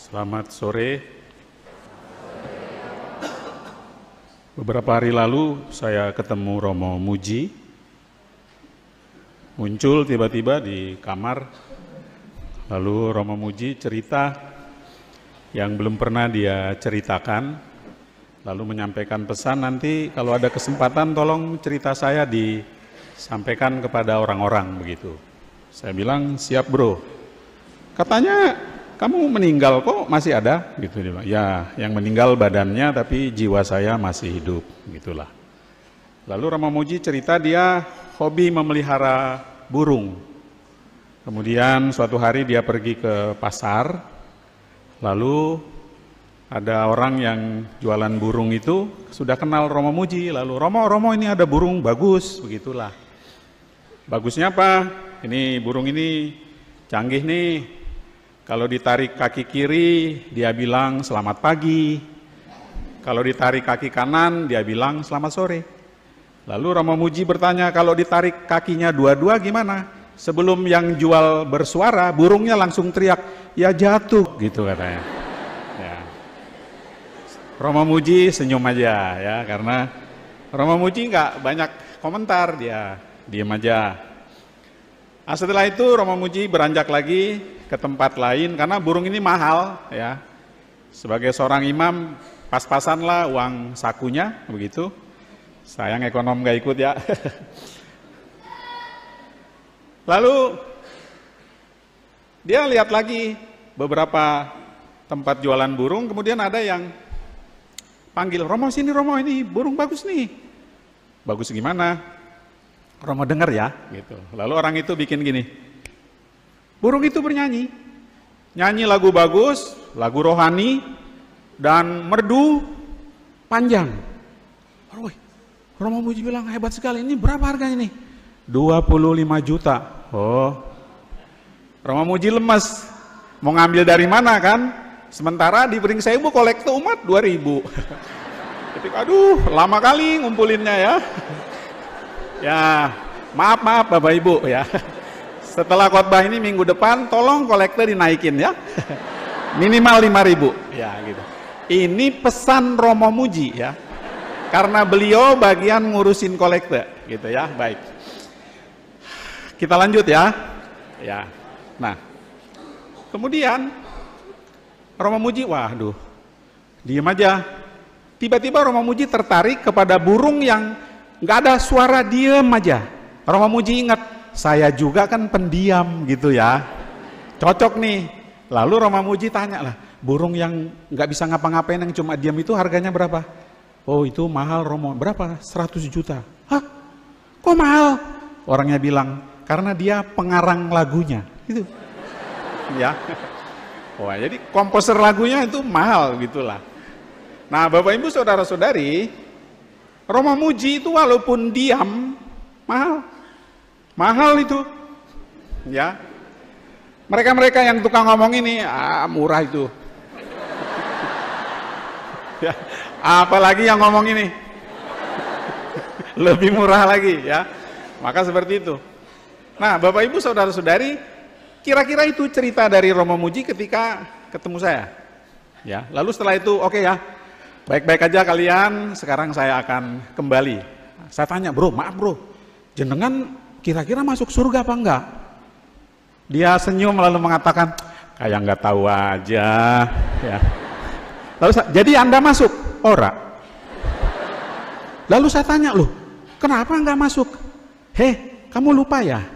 Selamat sore. Beberapa hari lalu saya ketemu Romo Muji, muncul tiba-tiba di kamar. Lalu Romo Muji cerita yang belum pernah dia ceritakan, lalu menyampaikan pesan, nanti kalau ada kesempatan tolong cerita saya disampaikan kepada orang-orang begitu. Saya bilang siap bro. Katanya kamu meninggal kok masih ada gitu dia. Ya, yang meninggal badannya tapi jiwa saya masih hidup gitulah. Lalu Romo Muji cerita dia hobi memelihara burung. Kemudian suatu hari dia pergi ke pasar, lalu ada orang yang jualan burung itu sudah kenal Romo Muji, lalu Romo ini ada burung bagus begitulah. Bagusnya apa? Ini burung ini canggih nih. Kalau ditarik kaki kiri, dia bilang selamat pagi. Kalau ditarik kaki kanan, dia bilang selamat sore. Lalu Romo Muji bertanya, kalau ditarik kakinya dua-dua gimana? Sebelum yang jual bersuara, burungnya langsung teriak, ya jatuh, gitu katanya. Ya. Romo Muji senyum aja ya, karena Romo Muji nggak banyak komentar, dia diem aja. Nah, setelah itu Romo Muji beranjak lagi ke tempat lain karena burung ini mahal ya. Sebagai seorang imam pas-pasan lah uang sakunya begitu. Sayang ekonom gak ikut ya. Lalu dia lihat lagi beberapa tempat jualan burung, kemudian ada yang panggil, Romo sini Romo, ini burung bagus nih. Bagus gimana? Romo dengar ya gitu. Lalu orang itu bikin gini. Burung itu bernyanyi, nyanyi lagu bagus, lagu rohani, dan merdu panjang. Romo Muji bilang hebat sekali, ini berapa harganya nih? 25 juta. Oh, Romo Muji lemas, mau ngambil dari mana kan? Sementara di Bering Sewu kolektor umat 2000. Jadi aduh lama kali ngumpulinnya ya. Ya maaf Bapak Ibu ya. Setelah khotbah ini minggu depan tolong kolektor dinaikin ya. Minimal 5.000 ya gitu. Ini pesan Romo Muji ya. Karena beliau bagian ngurusin kolektor gitu ya. Baik. Kita lanjut ya. Ya. Nah. Kemudian Romo Muji, waduh. Diem aja. Tiba-tiba Romo Muji tertarik kepada burung yang nggak ada suara, diem aja. Romo Muji ingat, saya juga kan pendiam gitu ya, cocok nih. Lalu Romo Muji tanya lah, burung yang nggak bisa ngapa-ngapain yang cuma diam itu harganya berapa? Oh itu mahal Romo, berapa? 100 juta. Hah? Kok mahal? Orangnya bilang, karena dia pengarang lagunya gitu. Ya. Wah, jadi komposer lagunya itu mahal gitulah. Nah Bapak Ibu Saudara-saudari, Romo Muji itu walaupun diam, mahal itu, ya. Mereka yang tukang ngomong ini, murah itu. Ya, apalagi yang ngomong ini, lebih murah lagi, ya. Maka seperti itu. Nah, Bapak Ibu Saudara-saudari, kira-kira itu cerita dari Romo Muji ketika ketemu saya. Ya, lalu setelah itu, oke ya. Baik-baik aja kalian, sekarang saya akan kembali. Saya tanya, bro, maaf bro, jenengan kira-kira masuk surga apa enggak? Dia senyum lalu mengatakan, kayak nggak tahu aja. Ya. Lalu jadi Anda masuk? Ora. Lalu saya tanya, loh, kenapa nggak masuk? Kamu lupa ya,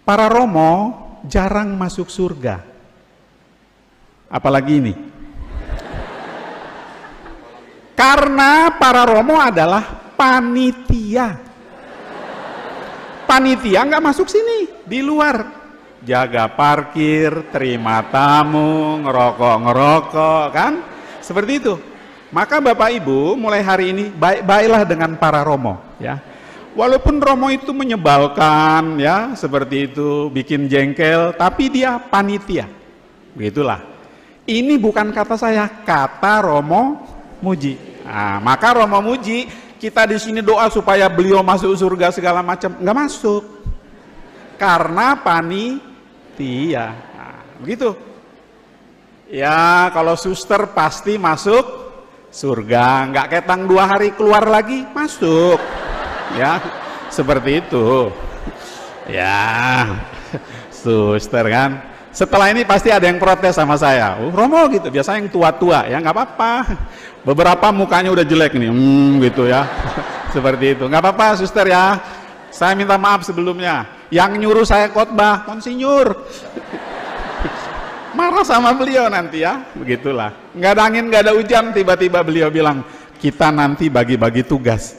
para Romo jarang masuk surga. Apalagi ini. Karena para Romo adalah panitia. Panitia nggak masuk sini, di luar. Jaga parkir, terima tamu, ngerokok, kan? Seperti itu. Maka Bapak Ibu, mulai hari ini baik-baiklah dengan para Romo, ya. Walaupun Romo itu menyebalkan, ya, seperti itu, bikin jengkel, tapi dia panitia. Begitulah. Ini bukan kata saya, kata Romo Muji. Nah, maka Romo Muji, kita di sini doa supaya beliau masuk surga segala macam, nggak masuk. Karena panitia. Nah, begitu. Ya, kalau suster pasti masuk surga, nggak ketang 2 hari keluar lagi masuk. Ya, seperti itu. Ya, suster kan. Setelah ini pasti ada yang protes sama saya. Romo gitu, biasanya yang tua-tua ya, nggak apa-apa. Beberapa mukanya udah jelek nih, gitu ya. Seperti itu, nggak apa-apa suster ya. Saya minta maaf sebelumnya. Yang nyuruh saya khotbah, Monsinyur. Marah sama beliau nanti ya, begitulah. Nggak ada angin, nggak ada hujan, tiba-tiba beliau bilang, kita nanti bagi-bagi tugas.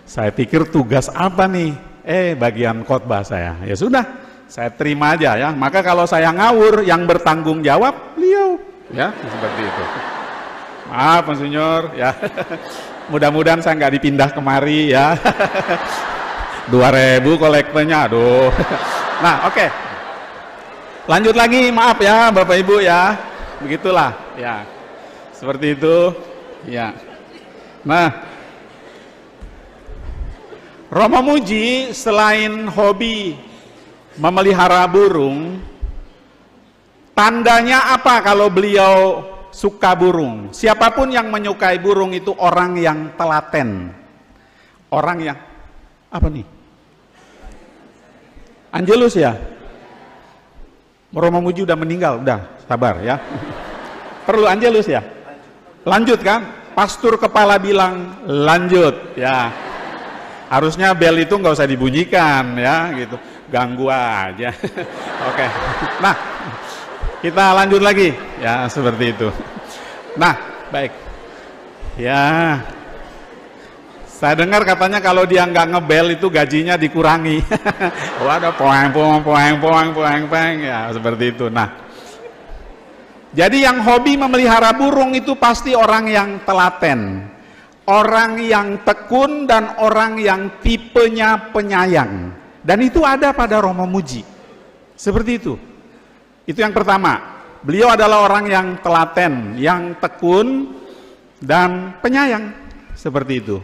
Saya pikir tugas apa nih? Bagian khotbah saya. Ya sudah, saya terima aja ya. Maka kalau saya ngawur, yang bertanggung jawab beliau, ya seperti itu. Maaf Monsinyur, ya. Mudah-mudahan saya nggak dipindah kemari ya. 2.000 kolektornya, aduh. Nah, oke. Lanjut lagi, maaf ya Bapak Ibu ya, begitulah ya, seperti itu ya. Nah, Romo Muji selain hobi memelihara burung, tandanya apa kalau beliau suka burung? Siapapun yang menyukai burung itu orang yang telaten, orang yang apa nih? Angelus ya? Romo Muji udah meninggal, udah sabar ya. Perlu Angelus ya? Lanjut kan? Pastur kepala bilang lanjut ya. Harusnya bel itu nggak usah dibunyikan ya, gitu. Ganggu aja. Oke. Nah, kita lanjut lagi ya, seperti itu. Nah, baik. Ya. Saya dengar katanya kalau dia nggak ngebel itu gajinya dikurangi. Waduh, poeng, ya seperti itu. Nah, jadi yang hobi memelihara burung itu pasti orang yang telaten, orang yang tekun dan orang yang tipenya penyayang. Dan itu ada pada Romo Muji. Seperti itu. Itu yang pertama. Beliau adalah orang yang telaten, yang tekun dan penyayang. Seperti itu.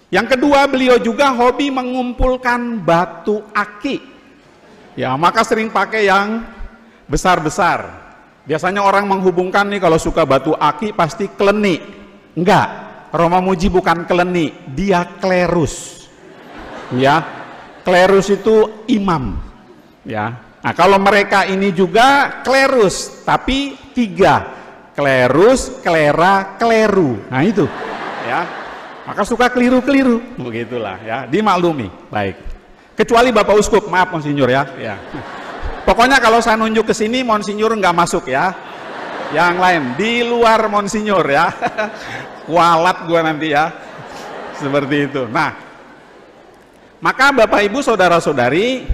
Yang kedua, beliau juga hobi mengumpulkan batu aki. Ya, maka sering pakai yang besar-besar. Biasanya orang menghubungkan nih kalau suka batu aki pasti kleni. Enggak, Romo Muji bukan kleni, dia klerus. Ya, klerus itu imam. Ya, nah kalau mereka ini juga klerus, tapi 3. Klerus, klera, kleru. Nah itu, ya. Maka suka keliru-keliru, begitulah ya, dimaklumi. Baik. Kecuali Bapak Uskup, maaf Monsinyur ya. Ya. Pokoknya kalau saya nunjuk ke sini, Monsinyur nggak masuk ya. Yang lain di luar Monsinyur ya. Kualat gua nanti ya. Seperti itu. Nah, maka Bapak Ibu saudara-saudari,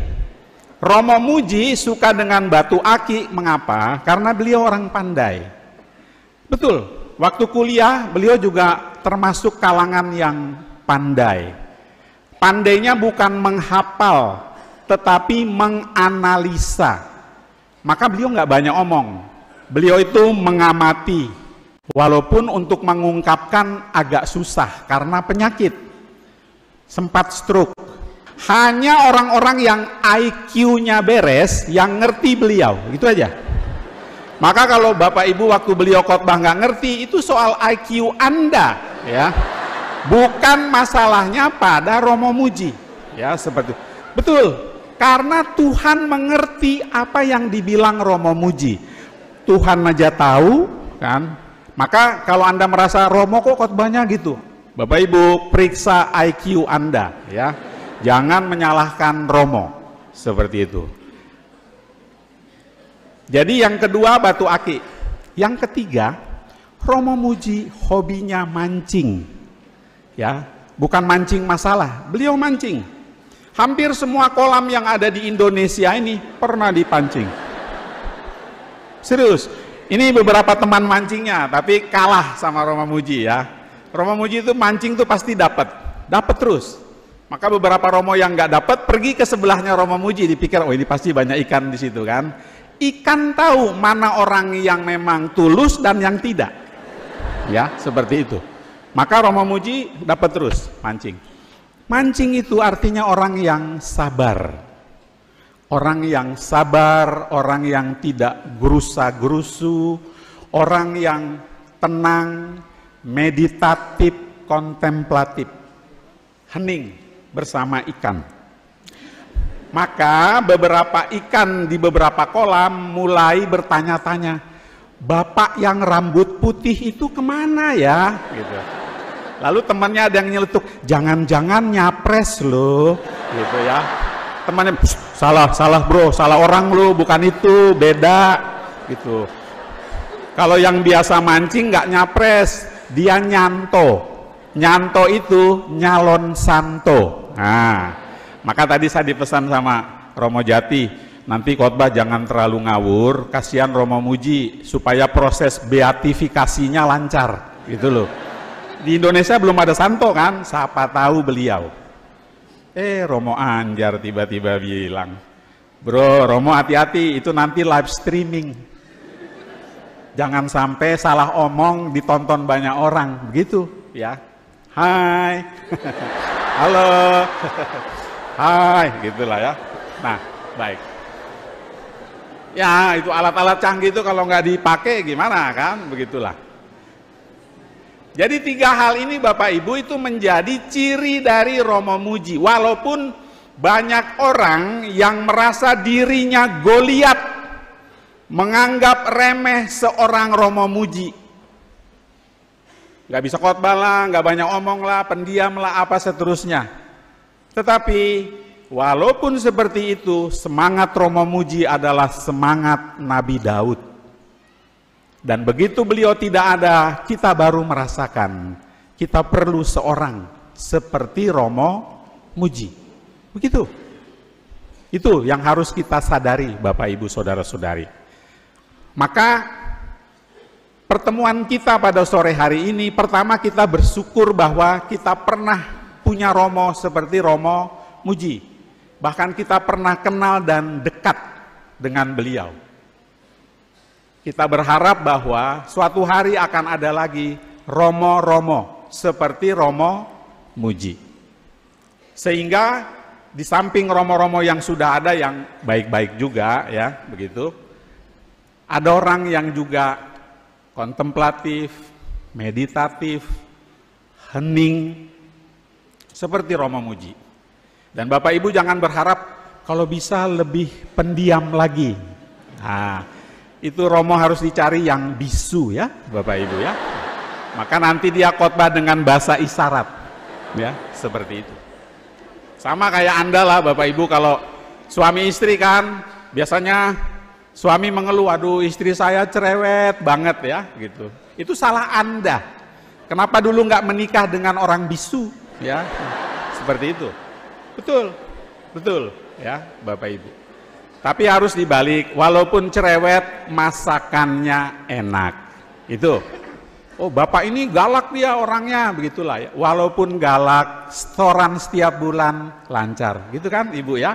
Romo Muji suka dengan batu aki. Mengapa? Karena beliau orang pandai. Betul. Waktu kuliah beliau juga termasuk kalangan yang pandai. Pandainya bukan menghafal, tetapi menganalisa. Maka beliau nggak banyak omong. Beliau itu mengamati, walaupun untuk mengungkapkan agak susah karena penyakit. Sempat stroke. Hanya orang-orang yang IQ-nya beres yang ngerti beliau, gitu aja. Maka kalau Bapak Ibu waktu beliau khotbah nggak ngerti, itu soal IQ Anda, ya. Bukan masalahnya pada Romo Muji, ya seperti itu. Betul, karena Tuhan mengerti apa yang dibilang Romo Muji. Tuhan aja tahu, kan? Maka kalau Anda merasa Romo kok khotbahnya gitu, Bapak Ibu periksa IQ Anda, ya. Jangan menyalahkan Romo, seperti itu. Jadi yang kedua batu aki. Yang ketiga, Romo Muji hobinya mancing. Ya, bukan mancing masalah, beliau mancing. Hampir semua kolam yang ada di Indonesia ini pernah dipancing. Serius. Ini beberapa teman mancingnya, tapi kalah sama Romo Muji ya. Romo Muji itu mancing tuh pasti dapat terus. Maka beberapa Romo yang nggak dapat pergi ke sebelahnya Romo Muji, dipikir oh ini pasti banyak ikan di situ kan. Ikan tahu mana orang yang memang tulus dan yang tidak, ya seperti itu. Maka Romo Muji dapat terus mancing. Mancing itu artinya orang yang sabar, orang yang sabar, orang yang tidak gerusa-gerusu, orang yang tenang, meditatif, kontemplatif, hening bersama ikan. Maka beberapa ikan di beberapa kolam mulai bertanya-tanya, Bapak yang rambut putih itu kemana ya? Gitu. Lalu temannya ada yang nyeletuk, jangan-jangan nyapres loh, gitu ya. Temannya, salah bro, salah orang lo, bukan itu, beda, gitu. Kalau yang biasa mancing nggak nyapres, dia nyanto. Nyanto itu nyalon santo. Nah, maka tadi saya dipesan sama Romo Jati, nanti khotbah jangan terlalu ngawur, kasihan Romo Muji supaya proses beatifikasinya lancar, gitu loh. Di Indonesia belum ada santo kan, siapa tahu beliau. Romo Anjar tiba-tiba bilang, bro, Romo hati-hati, itu nanti live streaming. Jangan sampai salah omong ditonton banyak orang, begitu ya. Hai, halo, hai, gitulah ya. Nah, baik. Ya, itu alat-alat canggih itu kalau nggak dipakai gimana kan, begitulah. Jadi 3 hal ini Bapak Ibu itu menjadi ciri dari Romo Muji. Walaupun banyak orang yang merasa dirinya Goliat, menganggap remeh seorang Romo Muji. Gak bisa khotbah lah, gak banyak omong lah, pendiam lah, apa seterusnya. Tetapi walaupun seperti itu, semangat Romo Muji adalah semangat Nabi Daud. Dan begitu beliau tidak ada, kita baru merasakan kita perlu seorang seperti Romo Muji. Begitu. Itu yang harus kita sadari Bapak Ibu Saudara-saudari. Maka pertemuan kita pada sore hari ini, pertama kita bersyukur bahwa kita pernah punya Romo seperti Romo Muji. Bahkan kita pernah kenal dan dekat dengan beliau. Kita berharap bahwa suatu hari akan ada lagi Romo-Romo seperti Romo Muji. Sehingga di samping Romo-Romo yang sudah ada yang baik-baik juga ya, begitu. Ada orang yang juga kontemplatif, meditatif, hening seperti Romo Muji. Dan Bapak Ibu jangan berharap kalau bisa lebih pendiam lagi. Nah, itu Romo harus dicari yang bisu ya Bapak Ibu ya. Maka nanti dia khotbah dengan bahasa isyarat ya, seperti itu. Sama kayak Anda lah Bapak Ibu, kalau suami istri kan biasanya suami mengeluh, aduh istri saya cerewet banget ya gitu. Itu salah Anda. Kenapa dulu nggak menikah dengan orang bisu ya? Seperti itu. Betul ya Bapak Ibu. Tapi harus dibalik, walaupun cerewet, masakannya enak. Itu. Oh, Bapak ini galak dia orangnya, begitulah ya. Walaupun galak, setoran setiap bulan lancar. Gitu kan Ibu ya?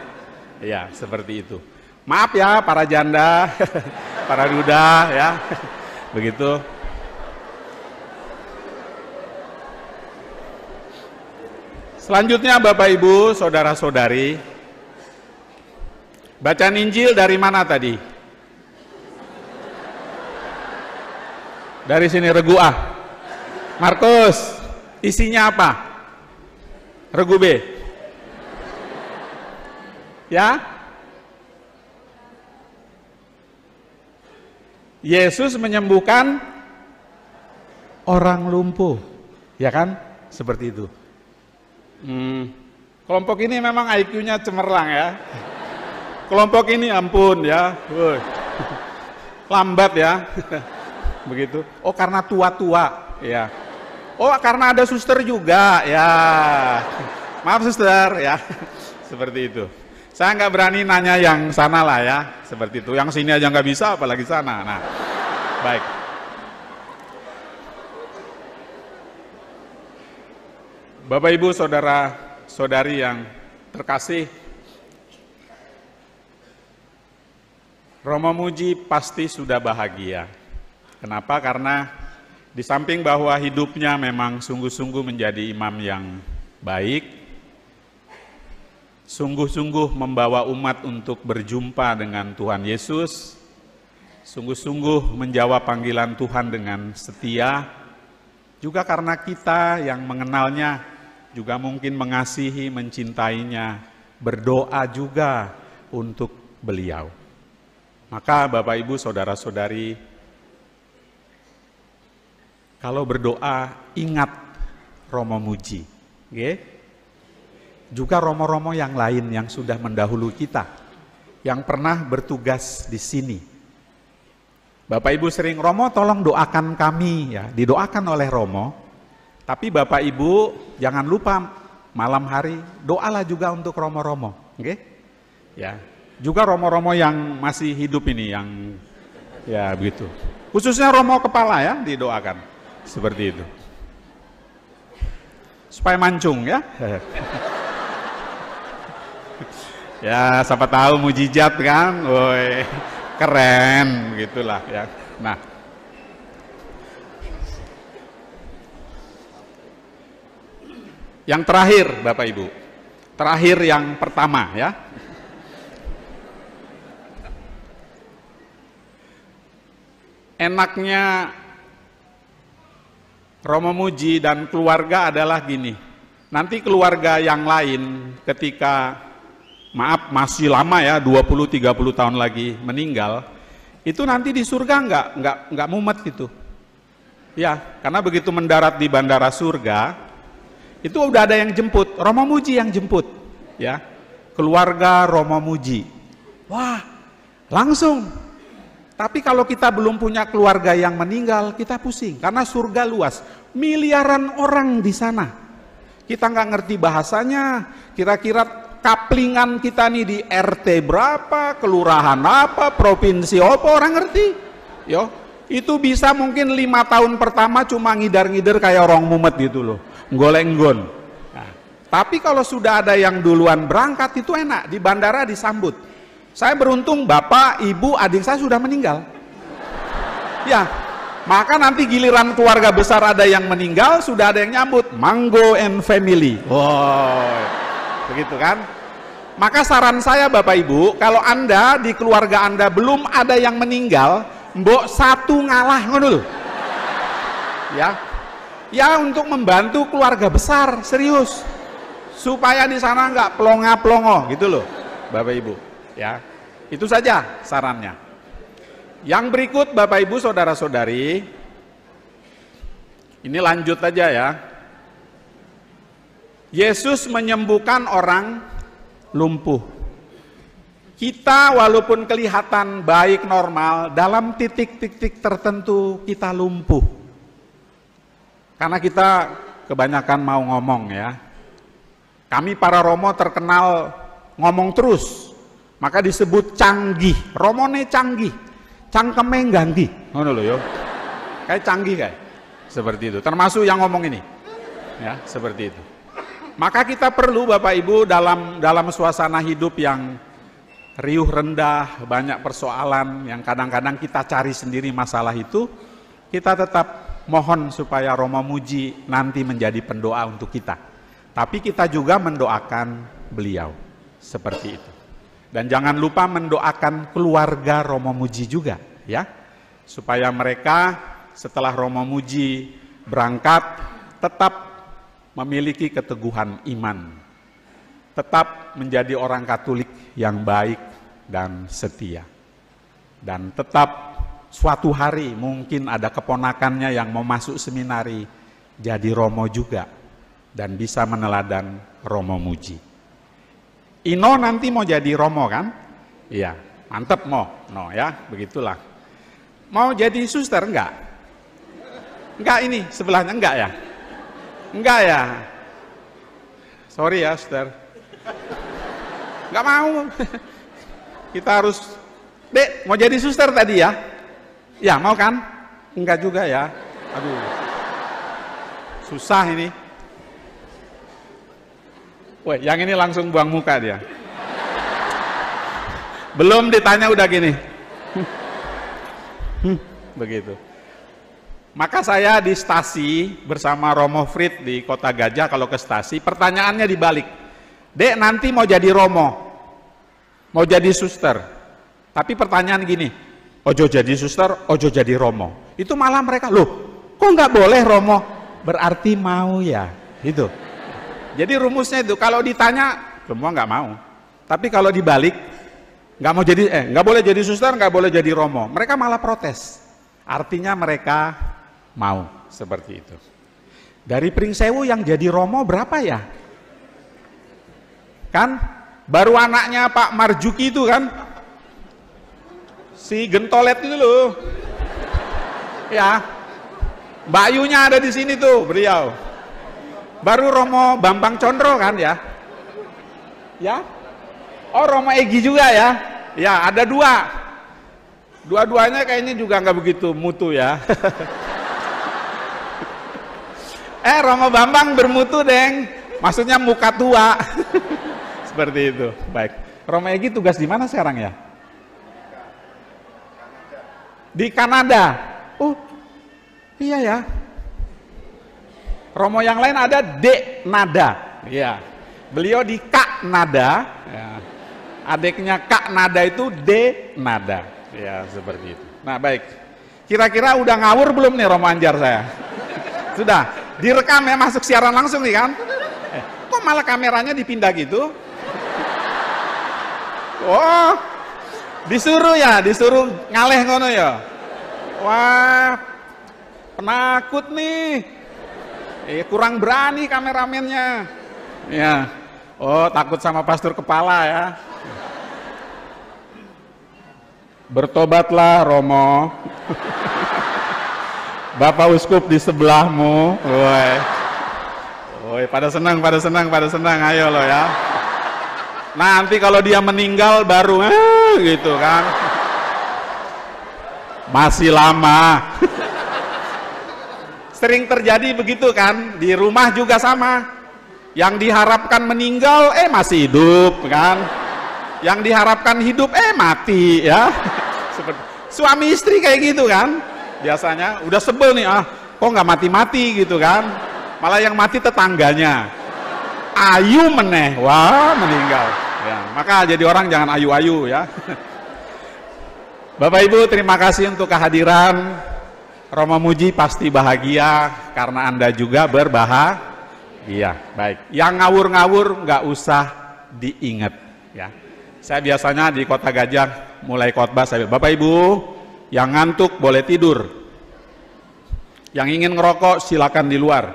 Ya, seperti itu. Maaf ya para janda, para duda ya. Begitu. Selanjutnya Bapak Ibu, saudara-saudari, bacaan Injil dari mana tadi? Dari sini Regu A. Markus, isinya apa? Regu B. Ya? Yesus menyembuhkan orang lumpuh. Ya kan? Seperti itu. Kelompok ini memang IQ-nya cemerlang ya. Kelompok ini ampun ya, lambat ya, begitu. Oh karena tua-tua, ya. Oh karena ada suster juga, ya. Maaf suster, ya. Seperti itu. Saya nggak berani nanya yang sana lah ya, seperti itu. Yang sini aja nggak bisa, apalagi sana. Nah, baik. Bapak Ibu saudara-saudari yang terkasih, Romo Muji pasti sudah bahagia. Kenapa? Karena di samping bahwa hidupnya memang sungguh-sungguh menjadi imam yang baik, sungguh-sungguh membawa umat untuk berjumpa dengan Tuhan Yesus, sungguh-sungguh menjawab panggilan Tuhan dengan setia, juga karena kita yang mengenalnya juga mungkin mengasihi, mencintainya, berdoa juga untuk beliau. Maka Bapak Ibu Saudara-saudari, kalau berdoa ingat Romo Muji, okay? Juga romo-romo yang lain yang sudah mendahului kita, yang pernah bertugas di sini. Bapak Ibu sering, Romo tolong doakan kami, ya, didoakan oleh Romo. Tapi Bapak Ibu jangan lupa malam hari doalah juga untuk romo-romo, oke? Ya, juga romo-romo yang masih hidup ini, yang ya begitu. Khususnya romo kepala ya, didoakan seperti itu. Supaya mancung ya. Ya, siapa tahu mujizat kan, woi, keren, begitulah ya. Nah, yang terakhir Bapak Ibu, terakhir yang pertama ya. Enaknya Romo Muji dan keluarga adalah gini, nanti keluarga yang lain ketika maaf masih lama ya, 20-30 tahun lagi meninggal, itu nanti di surga nggak mumet gitu. Ya, karena begitu mendarat di bandara surga, itu udah ada yang jemput, Romo Muji yang jemput, ya, keluarga Romo Muji. Wah, langsung. Tapi kalau kita belum punya keluarga yang meninggal, kita pusing, karena surga luas, miliaran orang di sana. Kita nggak ngerti bahasanya, kira-kira kaplingan kita nih di RT berapa, kelurahan apa, provinsi apa, orang ngerti? Yo, itu bisa mungkin 5 tahun pertama cuma ngidar-ngidar kayak orang mumet gitu loh, goleng-gon. Nah, tapi kalau sudah ada yang duluan berangkat itu enak, di bandara disambut. Saya beruntung bapak, ibu, adik saya sudah meninggal. Ya, maka nanti giliran keluarga besar ada yang meninggal, sudah ada yang nyambut, Mango and Family. Wow, begitu kan? Maka saran saya Bapak Ibu, kalau Anda di keluarga Anda belum ada yang meninggal, mbok satu ngalah ngono lho. Ya. Ya, untuk membantu keluarga besar, serius. Supaya di sana nggak plonga-plongo gitu loh, Bapak Ibu, ya. Itu saja sarannya. Yang berikut Bapak Ibu Saudara-saudari, ini lanjut aja ya. Yesus menyembuhkan orang lumpuh. Kita walaupun kelihatan baik normal, dalam titik-titik tertentu kita lumpuh. Karena kita kebanyakan mau ngomong ya. Kami para Romo terkenal ngomong terus, maka disebut canggih. Romone canggih, cangkeme ganggih. Ngono lho yo. Kayak canggih kayak. Seperti itu. Termasuk yang ngomong ini. Ya, seperti itu. Maka kita perlu Bapak Ibu dalam suasana hidup yang riuh rendah, banyak persoalan yang kadang-kadang kita cari sendiri masalah itu, kita tetap mohon supaya Romo Muji nanti menjadi pendoa untuk kita. Tapi kita juga mendoakan beliau, seperti itu. Dan jangan lupa mendoakan keluarga Romo Muji juga, ya, supaya mereka setelah Romo Muji berangkat tetap memiliki keteguhan iman, tetap menjadi orang Katolik yang baik dan setia, dan tetap suatu hari mungkin ada keponakannya yang mau masuk seminari jadi Romo juga dan bisa meneladan Romo Muji. Ino nanti mau jadi Romo kan? Iya, mantep mau, no ya, begitulah. Mau jadi suster enggak? Enggak ini sebelahnya enggak ya? Enggak ya? Sorry ya, suster. Enggak mau. Kita harus, Dek, mau jadi suster tadi ya? Ya, mau kan? Enggak juga ya. Aduh. Susah ini. Woi, yang ini langsung buang muka dia. Belum ditanya udah gini. Begitu. Maka saya di stasi bersama Romo Frit di Kota Gajah, kalau ke stasi, pertanyaannya dibalik. Dek nanti mau jadi romo, mau jadi suster. Tapi pertanyaan gini, ojo jadi suster, ojo jadi romo. Itu malah mereka, loh kok nggak boleh romo? Berarti mau ya, gitu. Jadi rumusnya itu, kalau ditanya, semua nggak mau. Tapi kalau dibalik, nggak boleh jadi suster, nggak boleh jadi romo. Mereka malah protes. Artinya mereka mau, seperti itu. Dari Pringsewu yang jadi romo berapa ya? Kan baru anaknya Pak Marjuki itu kan, si Gentolet itu loh, ya, Mbak Yunya ada di sini tuh, beliau. Baru Romo Bambang Condro kan ya, ya. Oh Romo Egi juga ya, ya ada dua. Dua-duanya kayaknya juga nggak begitu mutu ya. Romo Bambang bermutu deng, maksudnya muka tua. Seperti itu. Baik. Romo Egi tugas di mana sekarang ya? Di Kanada. Oh, iya ya. Romo yang lain ada D Nada. Iya. Beliau di Kak Nada. Ya. Adiknya Kak Nada itu D Nada. Ya, seperti itu. Nah, baik. Kira-kira udah ngawur belum nih Romo Anjar saya? Sudah. Direkam ya, masuk siaran langsung nih kan? Kok malah kameranya dipindah gitu? Oh, disuruh ngaleh ngono ya. Wah, penakut nih. Kurang berani kameramennya. Ya. Oh, takut sama pastor kepala ya. Bertobatlah Romo. Bapak Uskup di sebelahmu. Woi, pada senang, ayo lo ya. Nanti kalau dia meninggal baru gitu kan. Masih lama. Sering terjadi begitu kan, di rumah juga sama. Yang diharapkan meninggal masih hidup kan. Yang diharapkan hidup mati ya. Seperti suami istri kayak gitu kan. Biasanya udah sebel nih, kok nggak mati-mati gitu kan, malah yang mati tetangganya, ayu meneh, wah meninggal ya. Maka jadi orang jangan ayu-ayu ya. Bapak Ibu terima kasih untuk kehadiran. Romo Muji pasti bahagia karena Anda juga berbahagia. Baik, yang ngawur-ngawur nggak usah diingat ya. Saya biasanya di Kota Gajah mulai khotbah saya, Bapak Ibu yang ngantuk boleh tidur, yang ingin ngerokok silakan di luar,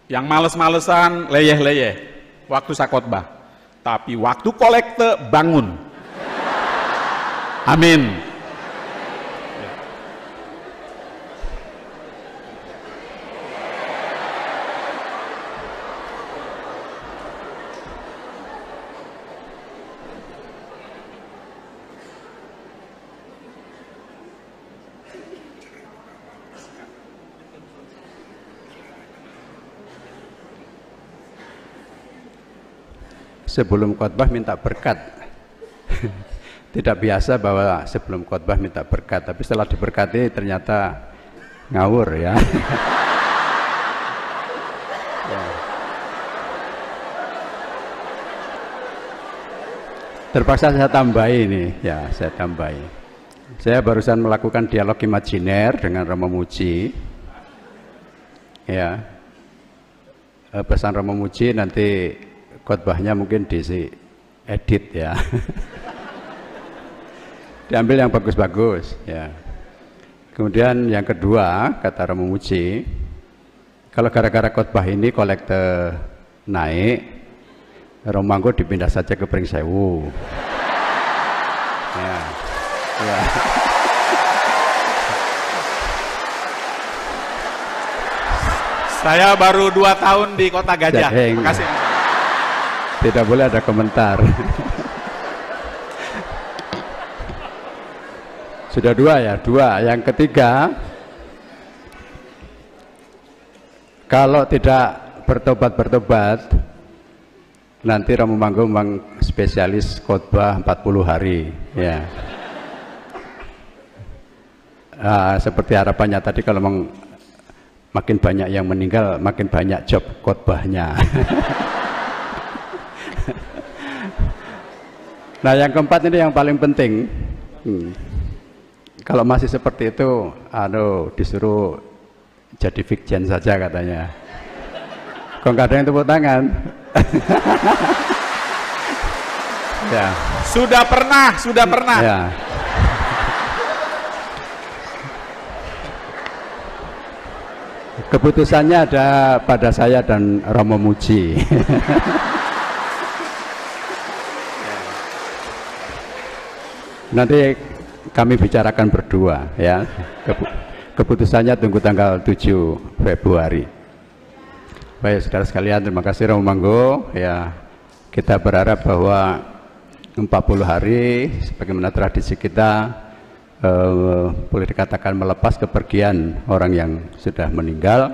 yang males-malesan leyeh-leyeh waktu saya khotbah, tapi waktu kolekte bangun. Amin. Sebelum khotbah minta berkat. Tidak biasa bahwa sebelum khotbah minta berkat, tapi setelah diberkati ternyata ngawur ya. Ya. Terpaksa saya tambahi ini, ya saya tambahi. Saya barusan melakukan dialog imajiner dengan Romo Muji. Ya, pesan Romo Muji nanti khotbahnya mungkin edit ya. Diambil yang bagus-bagus ya. Kemudian yang kedua kata Romo Muji, kalau gara-gara khotbah ini kolekte naik, Romanggo dipindah saja ke Pringsewu ya. Ya. Saya baru 2 tahun di Kota Gajah. Terima kasih. Tidak boleh ada komentar. Sudah 2 ya, 2. Yang ketiga, kalau tidak bertobat, nanti Romo Manggo memang spesialis khotbah 40 hari ya. Seperti harapannya tadi, kalau memang makin banyak yang meninggal, makin banyak job khotbahnya. Nah, yang keempat ini yang paling penting. Kalau masih seperti itu, disuruh jadi Vikjen saja katanya. Kok nggak ada yang tepuk tangan? Ya. Sudah pernah. Ya. Keputusannya ada pada saya dan Romo Muji. Nanti kami bicarakan berdua ya. Keputusannya tunggu tanggal 7 Februari. Baik saudara sekalian, terima kasih Romo Manggo ya. Kita berharap bahwa 40 hari sebagaimana tradisi kita boleh dikatakan melepas kepergian orang yang sudah meninggal,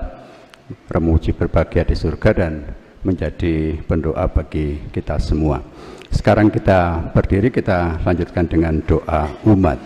Romo Muji berbahagia di surga dan menjadi pendoa bagi kita semua. Sekarang kita berdiri, kita lanjutkan dengan doa umat.